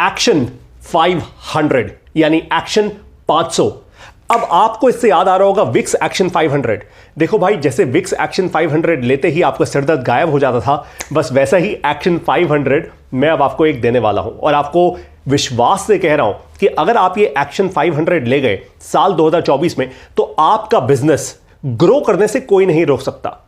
Action 500 यानी action 500। अब आपको इससे याद आ रहा होगा विक्स एक्शन 500। देखो भाई, जैसे विक्स एक्शन 500 लेते ही आपका सिरदर्द गायब हो जाता था, बस वैसा ही एक्शन 500 मैं अब आपको एक देने वाला हूं। और आपको विश्वास से कह रहा हूं कि अगर आप ये एक्शन 500 ले गए साल 2024 में, तो आपका बिजनेस ग्रो करने से कोई नहीं रोक सकता,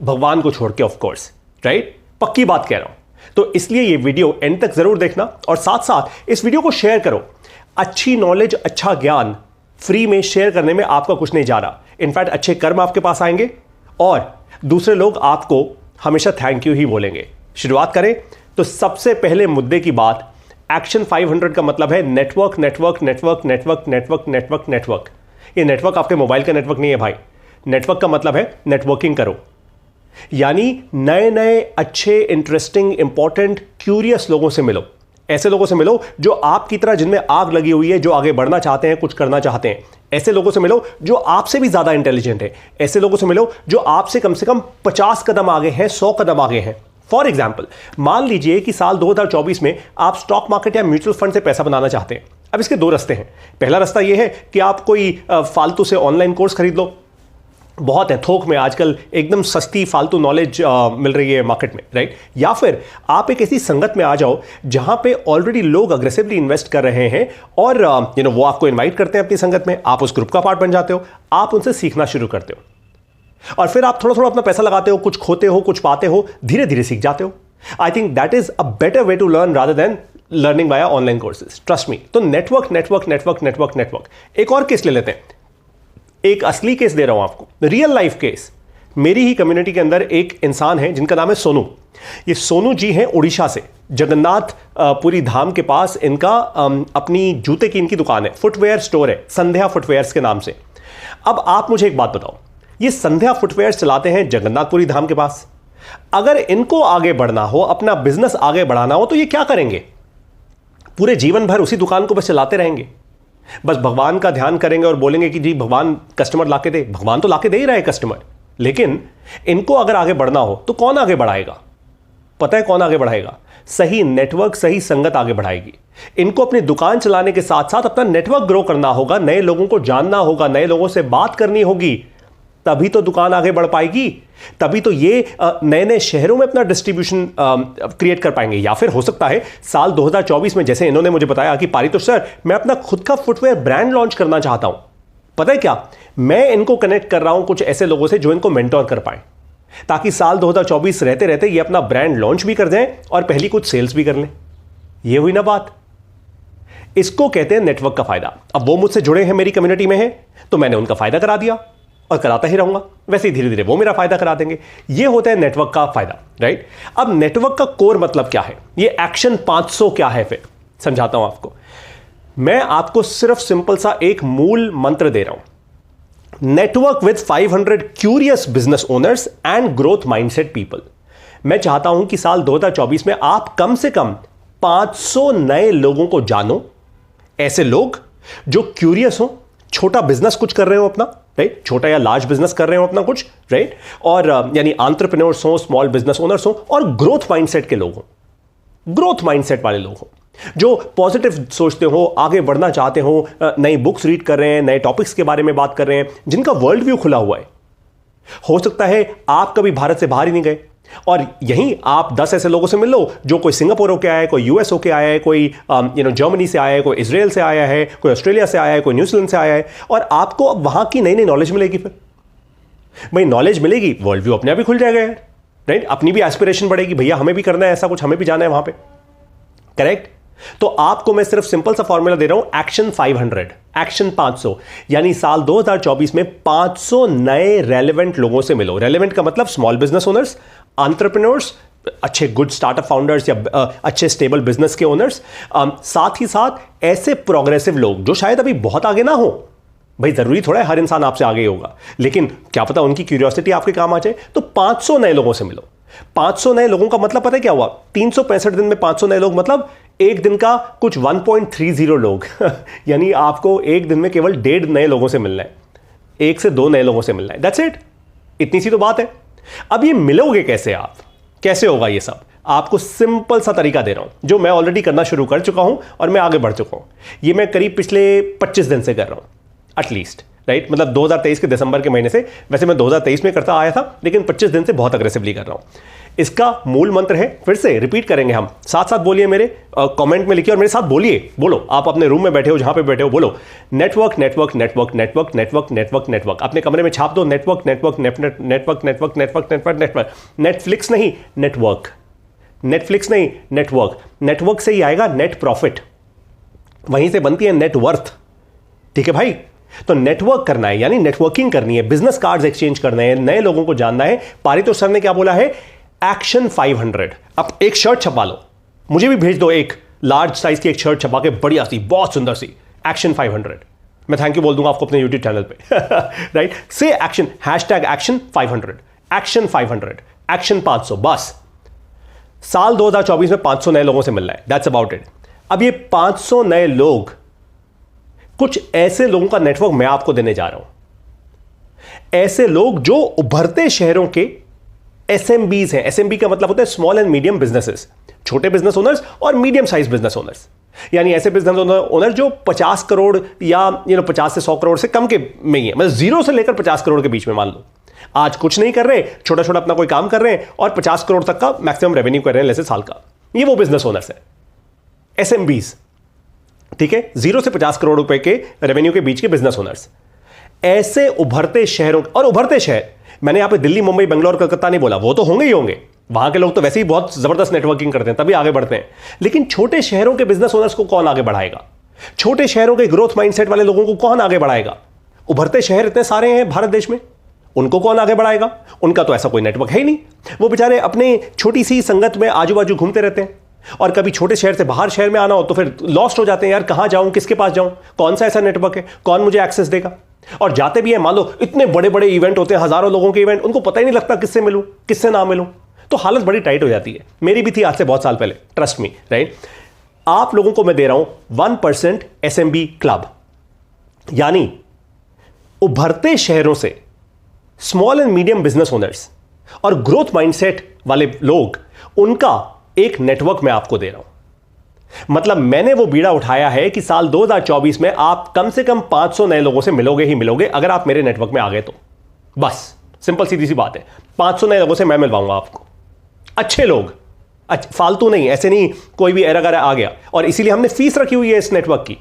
भगवान को छोड़ के, ऑफ कोर्स, राइट? पक्की बात कह रहा हूं। तो इसलिए ये वीडियो एंड तक जरूर देखना और साथ साथ इस वीडियो को शेयर करो। अच्छी नॉलेज, अच्छा ज्ञान फ्री में शेयर करने में आपका कुछ नहीं जा रहा, इनफैक्ट अच्छे कर्म आपके पास आएंगे और दूसरे लोग आपको हमेशा थैंक यू ही बोलेंगे। शुरुआत करें तो सबसे पहले मुद्दे की बात, एक्शन 500 का मतलब है network, network, network, network, network, network, network. ये नेटवर्क आपके मोबाइल का नेटवर्क नहीं है भाई। नेटवर्क का मतलब है नेटवर्किंग करो, यानी नए नए अच्छे, इंटरेस्टिंग, इंपॉर्टेंट, क्यूरियस लोगों से मिलो। ऐसे लोगों से मिलो जो आपकी तरह, जिनमें आग लगी हुई है, जो आगे बढ़ना चाहते हैं, कुछ करना चाहते हैं। ऐसे लोगों से मिलो जो आपसे भी ज्यादा इंटेलिजेंट है। ऐसे लोगों से मिलो जो आपसे कम से कम 50 कदम आगे हैं, 100 कदम आगे हैं। फॉर एग्जाम्पल, मान लीजिए कि साल 2024 में आप स्टॉक मार्केट या म्यूचुअल फंड से पैसा बनाना चाहते हैं। अब इसके दो रास्ते हैं। पहला रास्ता यह है कि आप कोई फालतू से ऑनलाइन कोर्स खरीद लो। बहुत है, थोक में आजकल एकदम सस्ती फालतू नॉलेज मिल रही है मार्केट में, राइट? या फिर आप एक ऐसी संगत में आ जाओ जहां पे ऑलरेडी लोग अग्रेसिवली इन्वेस्ट कर रहे हैं और वो आपको इनवाइट करते हैं अपनी संगत में, आप उस ग्रुप का पार्ट बन जाते हो, आप उनसे सीखना शुरू करते हो और फिर आप थोड़ा थोड़ा अपना पैसा लगाते हो, कुछ खोते हो, कुछ पाते हो, धीरे धीरे सीख जाते हो। I think that is a better way to learn rather than learning by online courses, trust me. तो network, network, network, network, network. एक और केस ले लेते हैं, एक असली केस दे रहा हूं आपको, रियल लाइफ केस। मेरी ही कम्युनिटी के अंदर एक इंसान है जिनका नाम है सोनू। ये सोनू जी हैं उड़ीसा से, जगन्नाथ पुरी धाम के पास इनका अपनी जूते की इनकी दुकान है, फुटवेयर स्टोर है, संध्या फुटवेयर्स के नाम से। अब आप मुझे एक बात बताओ, ये संध्या फुटवेयर्स चलाते हैं जगन्नाथपुरी धाम के पास। अगर इनको आगे बढ़ना हो, अपना बिजनेस आगे बढ़ाना हो, तो ये क्या करेंगे? पूरे जीवन भर उसी दुकान को बस चलाते रहेंगे, बस भगवान का ध्यान करेंगे और बोलेंगे कि जी भगवान कस्टमर लाके दे। भगवान तो लाके दे ही रहा है कस्टमर, लेकिन इनको अगर आगे बढ़ना हो तो कौन आगे बढ़ाएगा? पता है कौन आगे बढ़ाएगा? सही नेटवर्क, सही संगत आगे बढ़ाएगी। इनको अपनी दुकान चलाने के साथ साथ अपना नेटवर्क ग्रो करना होगा, नए लोगों को जानना होगा, नए लोगों से बात करनी होगी, तभी तो दुकान आगे बढ़ पाएगी। तभी तो ये नए नए शहरों में अपना डिस्ट्रीब्यूशन क्रिएट कर पाएंगे। या फिर हो सकता है साल 2024 में, जैसे इन्होंने मुझे बताया कि पारितोष सर, मैं अपना खुद का फुटवेयर ब्रांड लॉन्च करना चाहता हूं। पता है क्या, मैं इनको कनेक्ट कर रहा हूं कुछ ऐसे लोगों से जो इनको मेंटोर कर पाए, ताकि साल 2024 रहते रहते ये अपना ब्रांड लॉन्च भी कर दें और पहली कुछ सेल्स भी कर लें। ये हुई ना बात। इसको कहते हैं नेटवर्क का फायदा। अब वो मुझसे जुड़े हैं, मेरी कम्युनिटी में है, तो मैंने उनका फायदा करा दिया और कराता ही रहूंगा। वैसे ही धीरे धीरे वो मेरा फायदा करा देंगे। ये होता है नेटवर्क का फायदा, राइट? अब नेटवर्क का कोर मतलब क्या है, ये एक्शन 500 क्या है, फिर समझाता हूं आपको। मैं आपको सिर्फ सिंपल सा एक मूल मंत्र दे रहा हूं, network with 500 curious business owners and growth mindset people. मैं चाहता हूं कि साल 2024 में आप कम से कम 500 नए लोगों को जानो, ऐसे लोग जो क्यूरियस हो, छोटा बिजनेस कुछ कर रहे हो अपना, राइट? छोटा या लार्ज बिजनेस कर रहे हो अपना कुछ, राइट? और यानी एंटरप्रेन्योर्स हो, स्मॉल बिजनेस ओनर्स हो और ग्रोथ माइंडसेट के लोग हो, ग्रोथ माइंडसेट वाले लोग हो, जो पॉजिटिव सोचते हो, आगे बढ़ना चाहते हो, नई बुक्स रीड कर रहे हैं, नए टॉपिक्स के बारे में बात कर रहे हैं, जिनका वर्ल्ड व्यू खुला हुआ है। हो सकता है आप कभी भारत से बाहर ही नहीं गए और यहीं आप 10 ऐसे लोगों से मिल लो जो कोई सिंगापुर होके आया है, कोई यूएस होके आया है, कोई जर्मनी से आया है, कोई इजराइल से आया है, कोई ऑस्ट्रेलिया से आया है, कोई न्यूजीलैंड से आया है, और आपको अब वहां की नई नई नॉलेज मिलेगी। फिर भाई नॉलेज मिलेगी, वर्ल्ड व्यू अपने आप ही खुल जाएगा, राइट? अपनी भी एस्पिरेशन बढ़ेगी, भैया हमें भी करना है ऐसा कुछ, हमें भी जाना है वहां पे, करेक्ट? तो आपको मैं सिर्फ सिंपल सा फॉर्मूला दे रहा हूं, एक्शन 500, एक्शन 500, यानी साल 2024 में 500 नए रेलेवेंट लोगों से मिलो। रेलेवेंट का मतलब स्मॉल बिजनेस ओनर्स, एंटरप्रेन्योर्स, अच्छे गुड स्टार्टअप फाउंडर्स या अच्छे स्टेबल बिजनेस के ओनर्स, साथ ही साथ ऐसे प्रोग्रेसिव लोग जो शायद अभी बहुत आगे ना हो। भाई जरूरी थोड़ा है हर इंसान आपसे आगे ही होगा, लेकिन क्या पता उनकी क्यूरियोसिटी आपके काम आ जाए। तो 500 नए लोगों से मिलो। 500 नए लोगों का मतलब पता है क्या हुआ? 365 दिन में 500 नए लोग, मतलब एक दिन का कुछ 1.30 लोग यानी आपको एक दिन में केवल 1.5 नए लोगों से मिलना है, 1 से 2 नए लोगों से मिलना है, दैट्स इट। इतनी सी तो बात है। अब ये मिलोगे कैसे आप? कैसे होगा ये सब? आपको सिंपल सा तरीका दे रहा हूं जो मैं ऑलरेडी करना शुरू कर चुका हूं और मैं आगे बढ़ चुका हूं। ये मैं करीब पिछले 25 दिन से कर रहा हूं एटलीस्ट, राइट? मतलब 2023 के दिसंबर के महीने से। वैसे मैं 2023 में करता आया था, लेकिन 25 दिन से बहुत अग्रेसिवली कर रहा हूं। इसका मूल मंत्र है, फिर से रिपीट करेंगे हम, साथ साथ बोलिए, मेरे कमेंट में लिखिए और मेरे साथ बोलिए। बोलो, आप अपने रूम में बैठे हो, जहां पे बैठे हो, बोलो network network network network network network network. अपने कमरे में छाप दो network network network network network network network network. Netflix नहीं, नेटवर्क। नेटफ्लिक्स नहीं, नेटवर्क। नेटवर्क से ही आएगा नेट प्रॉफिट, वहीं से बनती है नेटवर्थ। ठीक है भाई? तो नेटवर्क करना है, यानी नेटवर्किंग करनी है, बिजनेस कार्ड्स एक्सचेंज करने हैं, नए लोगों को जानना है। पारितोष सर ने क्या बोला है? एक्शन 500। अब एक शर्ट छपा लो, मुझे भी भेज दो एक लार्ज साइज की एक शर्ट छपा के, बढ़िया सी, बहुत सुंदर सी, एक्शन 500। मैं थैंक यू बोल दूंगा आपको अपने यूट्यूब चैनल पे। राइट? से action, hashtag action 500, action 500, action 500। बस साल 2024 में 500 नए लोगों से मिलना है, दैट्स अबाउट इट। अब ये 500 नए लोग, कुछ ऐसे लोगों का नेटवर्क मैं आपको देने जा रहा हूं। ऐसे लोग जो उभरते शहरों के एसएमबीज हैं। एसएमबी का मतलब होता है स्मॉल एंड मीडियम बिजनेसेस, छोटे बिजनेस ओनर्स और मीडियम साइज बिजनेस ओनर्स। यानी ऐसे बिजनेस ओनर जो 50 करोड़ या 50 से 100 करोड़ से कम के में ही है, मतलब 0 से लेकर 50 करोड़ के बीच में। मान लो आज कुछ नहीं कर रहे, छोटा छोटा अपना कोई काम कर रहे हैं और 50 करोड़ तक का मैक्सिमम रेवेन्यू कर रहे हैं जैसे साल का। ये वो बिजनेस ओनर्स है, एसएमबीज। ठीक है? 0 से 50 करोड़ रुपए के रेवेन्यू के बीच के बिजनेस ओनर्स। ऐसे उभरते शहरों, और उभरते शहर मैंने यहां पे दिल्ली, मुंबई, बेंगलोर, कलकत्ता नहीं बोला, वो तो होंगे ही होंगे। वहां के लोग तो वैसे ही बहुत जबरदस्त नेटवर्किंग करते हैं, तभी आगे बढ़ते हैं। लेकिन छोटे शहरों के बिजनेस ओनर्स को कौन आगे बढ़ाएगा? छोटे शहरों के ग्रोथ माइंडसेट वाले लोगों को कौन आगे बढ़ाएगा? उभरते शहर इतने सारे हैं भारत देश में, उनको कौन आगे बढ़ाएगा? उनका तो ऐसा कोई नेटवर्क है ही नहीं। वो बेचारे अपने छोटी सी संगत में आजू बाजू घूमते रहते हैं, और कभी छोटे शहर से बाहर शहर में आना हो तो फिर लॉस्ट हो जाते हैं। यार कहां जाऊं, किसके पास जाऊं, कौन सा ऐसा नेटवर्क है, कौन मुझे एक्सेस देगा? और जाते भी हैं, मान लो इतने बड़े बड़े इवेंट होते हैं, हजारों लोगों के इवेंट, उनको पता ही नहीं लगता किससे मिलूं, किससे ना मिलूं। तो हालत बड़ी टाइट हो जाती है। मेरी भी थी आज से बहुत साल पहले, ट्रस्ट मी, राइट? आप लोगों को मैं दे रहा हूं 1% एसएमबी क्लब, यानी उभरते शहरों से small and medium business owners और ग्रोथ माइंडसेट वाले लोग, उनका एक नेटवर्क मैं आपको दे रहा हूं। मतलब मैंने वो बीड़ा उठाया है कि साल 2024 में आप कम से कम 500 नए लोगों से मिलोगे ही मिलोगे, अगर आप मेरे नेटवर्क में आ गए तो। बस सिंपल सीधी सी बात है, 500 नए लोगों से मैं मिलवाऊंगा आपको। अच्छे लोग, फालतू नहीं, ऐसे नहीं कोई भी एरा गरा आ गया। और इसीलिए हमने फीस रखी हुई है इस नेटवर्क की।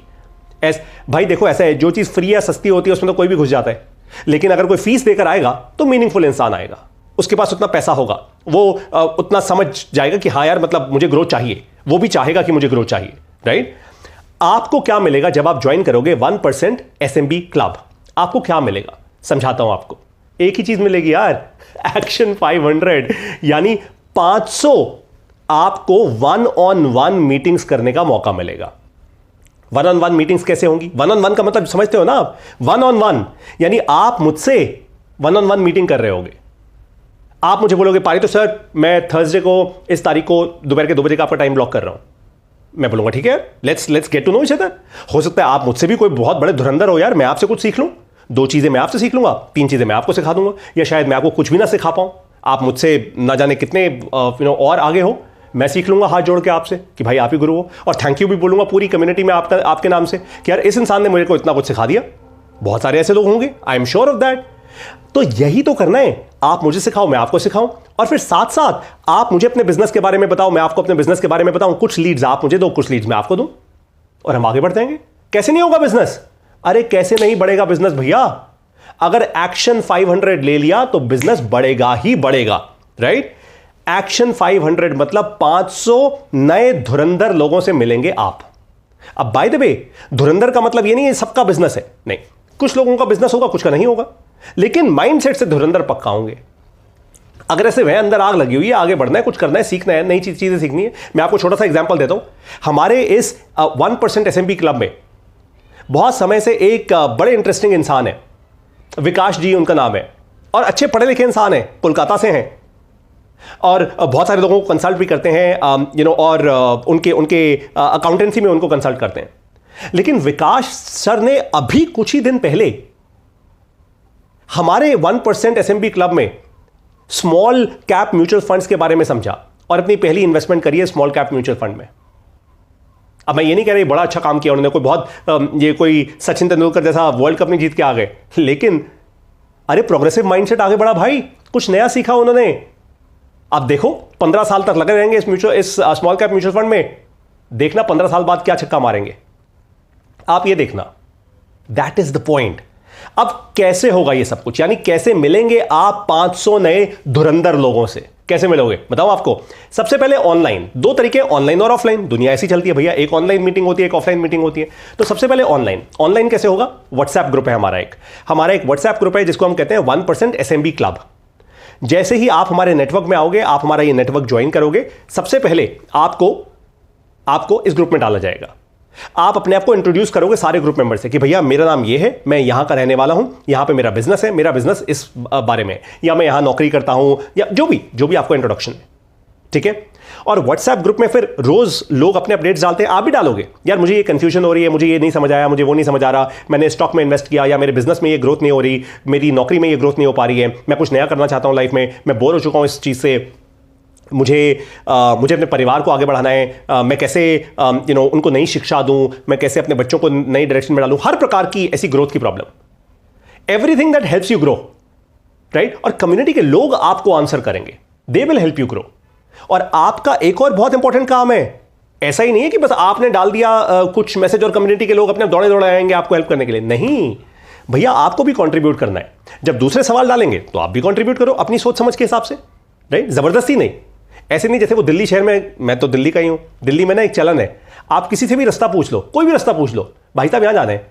भाई देखो, ऐसा है, जो चीज फ्री या सस्ती होती है उसमें तो कोई भी घुस जाता है, लेकिन अगर कोई फीस देकर आएगा तो मीनिंगफुल इंसान आएगा, उसके पास उतना पैसा होगा, वो उतना समझ जाएगा कि हाँ यार, मतलब मुझे ग्रोथ चाहिए, वो भी चाहेगा कि मुझे ग्रोथ चाहिए, राइट? आपको क्या मिलेगा जब आप ज्वाइन करोगे 1% एसएमबी क्लब? आपको क्या मिलेगा, समझाता हूं आपको। एक ही चीज मिलेगी यार, एक्शन 500, यानी 500 आपको 1-on-1 मीटिंग्स करने का मौका मिलेगा। 1-on-1 मीटिंग्स कैसे होंगी? 1-on-1 का मतलब समझते हो ना आप? 1-on-1 यानी आप मुझसे 1-on-1 मीटिंग कर रहे होगे। आप मुझे बोलोगे पारितोष सर, मैं थर्सडे को इस तारीख को दोपहर के 2 बजे का आपका टाइम ब्लॉक कर रहा हूं। मैं बोलूंगा ठीक है, let's get to know each other. हो सकता है आप मुझसे भी कोई बहुत बड़े धुरंधर हो यार, मैं आपसे कुछ सीख लूं, 2 चीजें मैं आपसे सीख लूंगा, 3 चीजें मैं आपको सिखा दूंगा, या शायद मैं आपको कुछ भी ना सिखा पाऊं, आप मुझसे ना जाने कितने और आगे हो। मैं सीख लूंगा हाथ जोड़ के आपसे कि भाई आप ही गुरु हो, और थैंक यू भी बोलूंगा पूरी कम्युनिटी में आपके नाम से कि यार इस इंसान ने मुझे को इतना कुछ सिखा दिया। बहुत सारे ऐसे लोग होंगे, I am sure of that. तो यही तो करना है, आप मुझे सिखाओ, मैं आपको सिखाऊं, और फिर साथ साथ आप मुझे अपने बिजनेस के बारे में बताओ, मैं आपको अपने बिजनेस के बारे में बताऊं। कुछ लीड्स आप मुझे दो, कुछ लीड्स मैं आपको दूं, और हम आगे बढ़ जाएंगे। कैसे नहीं होगा बिजनेस? अरे कैसे नहीं बढ़ेगा बिजनेस भैया? अगर एक्शन 500 ले लिया तो बिजनेस बढ़ेगा ही बढ़ेगा, राइट? एक्शन 500 मतलब 500 नए धुरंधर लोगों से मिलेंगे आप। अब बाय द वे, धुरंधर का मतलब ये नहीं है सबका बिजनेस है, नहीं, कुछ लोगों का बिजनेस होगा, कुछ का नहीं होगा, लेकिन माइंडसेट से धुरंधर पक्का होंगे। अगर ऐसे वह अंदर आग लगी हुई है, आगे बढ़ना है, कुछ करना है, सीखना है, नई चीजें सीखनी है। मैं आपको छोटा सा एग्जांपल देता हूं। हमारे इस 1% एसएमबी क्लब में बहुत समय से एक बड़े इंटरेस्टिंग इंसान है, विकास जी उनका नाम है, और अच्छे पढ़े लिखे इंसान है, कोलकाता से हैं, और बहुत सारे लोगों को कंसल्ट भी करते हैं, और उनके अकाउंटेंसी में उनको कंसल्ट करते हैं। लेकिन विकास सर ने अभी कुछ ही दिन पहले हमारे 1% एसएमबी क्लब में स्मॉल कैप म्यूचुअल फंड्स के बारे में समझा, और अपनी पहली इन्वेस्टमेंट करिए स्मॉल कैप म्यूचुअल फंड में। अब मैं ये नहीं कह रही बड़ा अच्छा काम किया उन्होंने, कोई बहुत ये कोई सचिन तेंदुलकर जैसा वर्ल्ड कप नहीं जीत के आ गए, लेकिन अरे प्रोग्रेसिव माइंडसेट आगे बढ़ा भाई, कुछ नया सीखा उन्होंने। आप देखो 15 साल तक लगे रहेंगे इस स्मॉल कैप म्यूचुअल फंड में, देखना 15 साल बाद क्या छक्का मारेंगे आप, ये देखना। That is the point. अब कैसे होगा ये सब कुछ, यानी कैसे मिलेंगे आप 500 नए धुरंधर लोगों से, कैसे मिलोगे बताओ आपको। सबसे पहले ऑनलाइन, दो तरीके, ऑनलाइन और ऑफलाइन, दुनिया ऐसी चलती है भैया, एक ऑनलाइन मीटिंग होती है, एक ऑफलाइन मीटिंग होती है। तो सबसे पहले ऑनलाइन। ऑनलाइन कैसे होगा, व्हाट्सएप ग्रुप है हमारा एक व्हाट्सएप ग्रुप है जिसको हम कहते हैं 1% SMB क्लब। जैसे ही आप हमारे नेटवर्क में आओगे, आप हमारा ये नेटवर्क ज्वाइन करोगे, सबसे पहले आपको इस ग्रुप में डाला जाएगा। आप अपने आप को इंट्रोड्यूस करोगे सारे ग्रुप मेंबर से कि भैया मेरा नाम ये है, मैं यहां का रहने वाला हूं, यहां पे मेरा बिजनेस है, मेरा बिजनेस इस बारे में, या मैं यहां नौकरी करता हूं, या जो भी आपको इंट्रोडक्शन है, ठीक है। और व्हाट्सएप ग्रुप में फिर रोज लोग अपने अपडेट्स डालते हैं, आप भी डालोगे, यार मुझे ये कंफ्यूजन हो रही है, मुझे ये नहीं समझ आया, मुझे वो नहीं समझ आ रहा, मैंने स्टॉक में इन्वेस्ट किया, या मेरे बिजनेस में ये ग्रोथ नहीं हो रही, मेरी नौकरी में ये ग्रोथ नहीं हो पा रही है, मैं कुछ नया करना चाहता हूं लाइफ में, मैं बोर हो चुका हूं इस चीज से, मुझे अपने परिवार को आगे बढ़ाना है, मैं कैसे उनको नई शिक्षा दूं, मैं कैसे अपने बच्चों को नई डायरेक्शन में डालूं, हर प्रकार की ऐसी ग्रोथ की problem, everything that helps you grow, right. और कम्युनिटी के लोग आपको आंसर करेंगे, they will help you grow. और आपका एक और बहुत इंपॉर्टेंट काम है, ऐसा ही नहीं है कि बस आपने डाल दिया कुछ मैसेज और कम्युनिटी के लोग अपने दौड़े दौड़े आएंगे आपको हेल्प करने के लिए, नहीं भैया, आपको भी कंट्रीब्यूट करना है। जब दूसरे सवाल डालेंगे तो आप भी कंट्रीब्यूट करो अपनी सोच समझ के हिसाब से, राइट, जबरदस्ती नहीं। ऐसे नहीं जैसे वो दिल्ली शहर में, मैं तो दिल्ली का ही हूं, दिल्ली में ना एक चलन है, आप किसी से भी रास्ता पूछ लो, कोई भी रास्ता पूछ लो, भाई साहब यहां जाना है,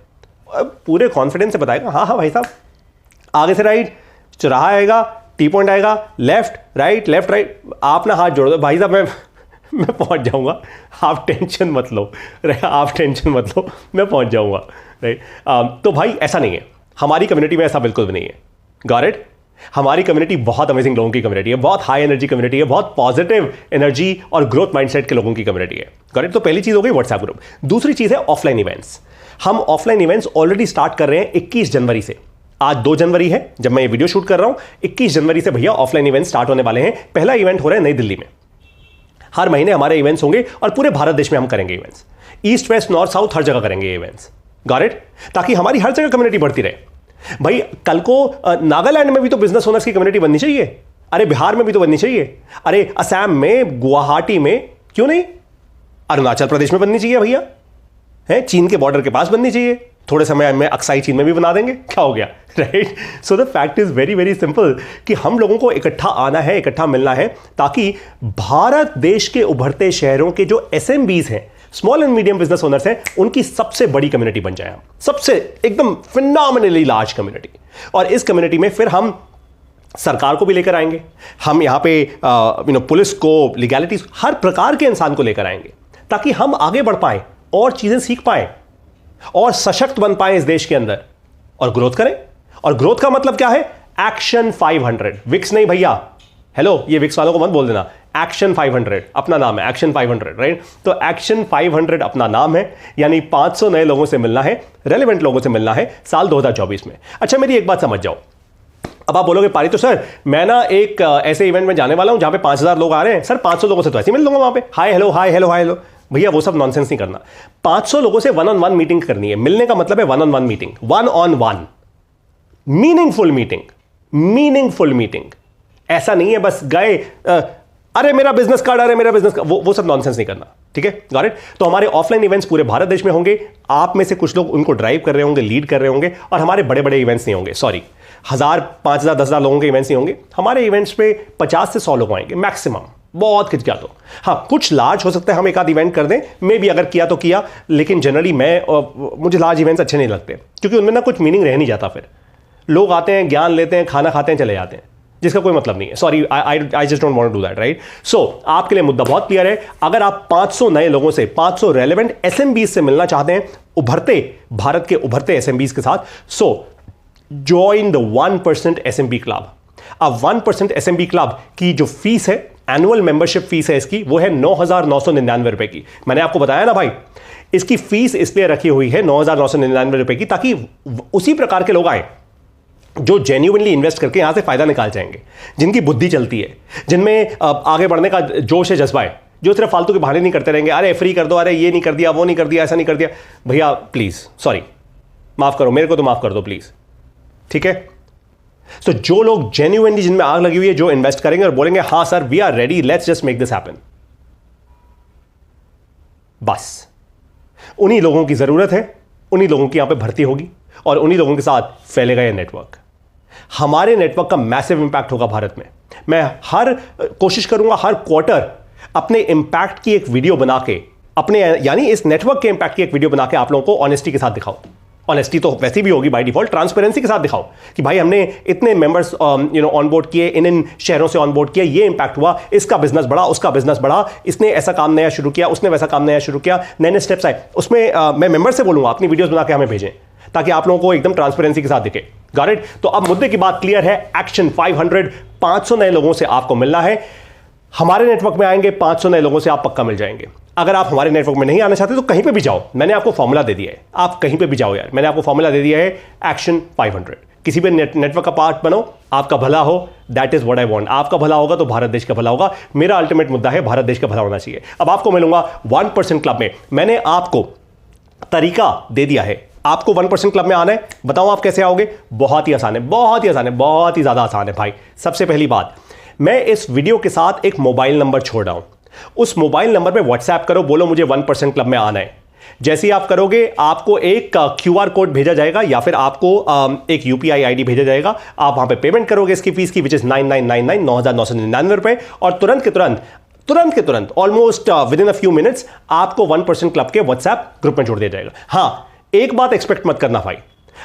पूरे कॉन्फिडेंस से बताएगा, हाँ भाई साहब, आगे से राइट, चौराहा आएगा, टी पॉइंट आएगा, लेफ्ट राइट, लेफ्ट राइट, आप ना हाथ जोड़ दो, भाई साहब मैं पहुंच जाऊंगा, आप टेंशन मत लो, आप टेंशन मत लो, मैं पहुंच जाऊंगा, राइट। तो भाई ऐसा नहीं है, हमारी कम्युनिटी में ऐसा बिल्कुल भी नहीं है, गॉट इट। हमारी कम्युनिटी बहुत अमेजिंग लोगों की कम्युनिटी है, बहुत हाई एनर्जी कम्युनिटी है, बहुत पॉजिटिव एनर्जी और ग्रोथ माइंडसेट के लोगों की कम्युनिटी है, करेक्ट। तो पहली चीज हो गई व्हाट्सएप ग्रुप। दूसरी चीज है ऑफलाइन इवेंट्स। हम ऑफलाइन इवेंट्स ऑलरेडी स्टार्ट कर रहे हैं 21 जनवरी से। आज 2 जनवरी है जब मैं ये वीडियो शूट कर रहा हूं, 21 जनवरी से भैया ऑफलाइन इवेंट स्टार्ट होने वाले हैं। पहला इवेंट हो रहा है नई दिल्ली में, हर महीने हमारे इवेंट्स होंगे और पूरे भारत देश में हम करेंगे events, east west north south हर जगह करेंगे इवेंट्स, गॉट इट, ताकि हमारी हर जगह कम्युनिटी बढ़ती रहे। भाई कल को नागालैंड में भी तो बिजनेस ओनर्स की कम्युनिटी बननी चाहिए, अरे बिहार में भी तो बननी चाहिए, अरे असम में, गुवाहाटी में, क्यों नहीं, अरुणाचल प्रदेश में बननी चाहिए भैया, है चीन के बॉर्डर के पास बननी चाहिए, थोड़े समय में अक्साई चीन में भी बना देंगे, क्या हो गया, right. So the fact is very very simple कि हम लोगों को इकट्ठा आना है, इकट्ठा मिलना है, ताकि भारत देश के उभरते शहरों के जो SMBs हैं, small and medium business owners हैं, उनकी सबसे बड़ी कम्युनिटी बन जाए, सबसे एकदम फिनोमिनली लार्ज कम्युनिटी। और इस कम्युनिटी में फिर हम सरकार को भी लेकर आएंगे, हम यहां पे पुलिस को, लीगैलिटीज, हर प्रकार के इंसान को लेकर आएंगे, ताकि हम आगे बढ़ पाए और चीजें सीख पाए और सशक्त बन पाए इस देश के अंदर और ग्रोथ करें। और ग्रोथ का मतलब क्या है, एक्शन 500, विक्स नहीं भैया, हेलो, ये विक्स वालों को मत बोल देना, एक्शन 500 अपना नाम है, एक्शन 500, राइट। तो एक्शन 500 अपना नाम है, यानी 500 नए लोगों से मिलना है, रेलेवेंट लोगों से मिलना है साल 2024 में। अच्छा मेरी एक बात समझ जाओ, अब आप बोलोगे पारी तो सर मैं ना एक ऐसे इवेंट में जाने वाला हूं जहां पे 5000 लोग आ रहे हैं, सर 500 लोगों से तो ऐसे ही मिल लूंगा वहां पे, hi hello hi hello hi hello, भैया वो सब नॉनसेंस नहीं करना। 500 लोगों से 1-on-1 मीटिंग करनी है। मिलने का मतलब है 1-on-1 meeting, 1-on-1 meaningful meeting, meaningful meeting. ऐसा नहीं है बस गए अरे मेरा बिजनेस कार्ड, अरे मेरा बिजनेस कार्ड, वो सब नॉनसेंस नहीं करना, ठीक है, गॉट इट। तो हमारे ऑफलाइन इवेंट्स पूरे भारत देश में होंगे, आप में से कुछ लोग उनको ड्राइव कर रहे होंगे, लीड कर रहे होंगे, और हमारे बड़े बड़े इवेंट्स नहीं होंगे, सॉरी 1000, 5000, 10,000 लोगों के इवेंट्स नहीं होंगे। हमारे इवेंट्स पे 50 से 100 लोग आएंगे मैक्सिमम, बहुत खिंचा दो। हाँ कुछ लार्ज हो सकता है, हम एक आध इवेंट कर दें, मे भी अगर किया तो किया, लेकिन जनरली मुझे लार्ज इवेंट्स अच्छे नहीं लगते, क्योंकि उनमें ना कुछ मीनिंग रह नहीं जाता। फिर लोग आते हैं, ज्ञान लेते हैं, खाना खाते हैं, चले जाते हैं, जिसका कोई मतलब नहीं है। Sorry, I just don't want to do that, right. So आपके लिए मुद्दा बहुत क्लियर है। अगर आप 500 नए लोगों से, 500 रेलेवेंट SMBs से मिलना चाहते हैं, उभरते भारत के उभरते SMBs के साथ, so join the 1% SMB club. अब 1% SMB क्लब की जो फीस है, एनुअल मेंबरशिप फीस है इसकी, वो है 9,999 रुपए की। मैंने आपको बताया ना भाई, इसकी फीस इसलिए रखी हुई है 9,999 रुपए की, ताकि उसी प्रकार के लोग आए जो जेन्युइनली इन्वेस्ट करके यहां से फायदा निकाल जाएंगे, जिनकी बुद्धि चलती है, जिनमें आगे बढ़ने का जोश है, जज्बा है, जो सिर्फ फालतू के बहाने नहीं करते रहेंगे, अरे फ्री कर दो, अरे ये नहीं कर दिया, वो नहीं कर दिया, ऐसा नहीं कर दिया। भैया प्लीज, सॉरी, माफ करो, मेरे को तो माफ कर दो प्लीज, ठीक है। तो जो लोग जेन्युइनली, जिनमें आग लगी हुई है, जो इन्वेस्ट करेंगे और बोलेंगे हाँ sir we are ready, let's just make this happen, बस उन्हीं लोगों की जरूरत है, उन्हीं लोगों की यहां पे भर्ती होगी और उन्हीं लोगों के साथ फैलेगा यह नेटवर्क। हमारे नेटवर्क का मैसिव इंपैक्ट होगा भारत में। मैं हर कोशिश करूंगा हर क्वार्टर अपने इंपैक्ट की एक वीडियो बना के, अपने यानी इस नेटवर्क के इंपैक्ट की एक वीडियो बना के आप लोगों को ऑनेस्टी के साथ दिखाऊं। ऑनेस्टी तो वैसी भी होगी बाय डिफॉल्ट, ट्रांसपेरेंसी के साथ दिखाओ कि भाई हमने इतने मेंबर्स ऑनबोर्ड किए, इन शहरों से ऑनबोर्ड किया, ये इंपैक्ट हुआ, इसका बिजनेस बढ़ा, उसका बिजनेस बढ़ा, इसने ऐसा काम नया शुरू किया, उसने वैसा काम नया शुरू किया, नए नए स्टेप्स आए। उसमें मैं मेंबर से बोलूंगा अपनी वीडियोस बना के हमें भेजें ताकि आप लोगों को एकदम ट्रांसपेरेंसी के साथ दिखे। Got it? तो अब मुद्दे की बात क्लियर है। एक्शन 500 नए लोगों से आपको मिलना है। हमारे नेटवर्क में आएंगे 500 नए लोगों से आप पक्का मिल जाएंगे। अगर आप हमारे नेटवर्क में नहीं आना चाहते तो कहीं पे भी जाओ, मैंने आपको फॉर्मूला दे दिया है, आप कहीं पे भी जाओ यार, मैंने आपको फॉर्मूला दे दिया है, एक्शन 500। किसी भी नेटवर्क का पार्ट बनो, आपका भला हो, that is what I want. आपका भला होगा तो भारत देश का भला होगा। मेरा अल्टीमेट मुद्दा है भारत देश का भला होना चाहिए। अब आपको मिलूंगा 1% क्लब में। मैंने आपको तरीका दे दिया है, आपको 1% क्लब में आना है। बताओ आप कैसे आओगे? बहुत ही आसान है, बहुत ही आसान है, बहुत ही ज्यादा आसान है भाई। सबसे पहली बात, मैं इस वीडियो के साथ एक मोबाइल नंबर छोड़ रहा हूं, उस मोबाइल नंबर पे व्हाट्सएप करो, बोलो मुझे 1% क्लब में आना है। जैसे ही आप करोगे आपको एक क्यूआर कोड भेजा जाएगा या फिर आपको एक यूपीआई आईडी भेजा जाएगा। आप वहां पे पेमेंट करोगे इसकी फीस की, विच इज 9999 9,999 रुपए, और तुरंत के तुरंत almost with in a few minutes आपको 1% क्लब के व्हाट्सएप ग्रुप में जोड़ दिया जाएगा। हां, एक बात एक्सपेक्ट मत करना भाई,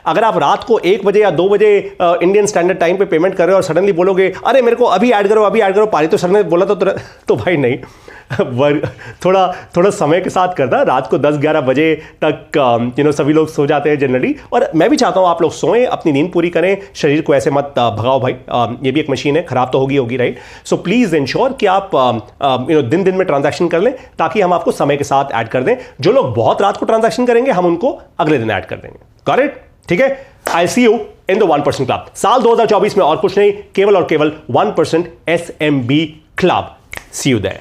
अगर आप रात को 1 बजे या 2 बजे इंडियन स्टैंडर्ड टाइम पे पेमेंट कर रहे हो और सडनली बोलोगे अरे मेरे को अभी ऐड करो, पारी तो सर ने बोला तो भाई नहीं, थोड़ा समय के साथ करना। रात को 10-11 बजे तक सभी लोग सो जाते हैं जनरली, और मैं भी चाहता हूं आप लोग सोएं, अपनी नींद पूरी करें, शरीर को ऐसे मत भगाओ भाई। ये भी एक मशीन है, खराब तो होगी राइट। सो प्लीज इंश्योर कि आप दिन में ट्रांजैक्शन कर लें ताकि हम आपको समय के साथ ऐड कर दें। जो लोग बहुत रात को ट्रांजैक्शन करेंगे हम उनको अगले दिन ऐड कर देंगे। Got it? ठीक है, आई सी यू इन द 1% क्लब। साल 2024 में और कुछ नहीं, केवल और केवल 1% SMB club. See you there.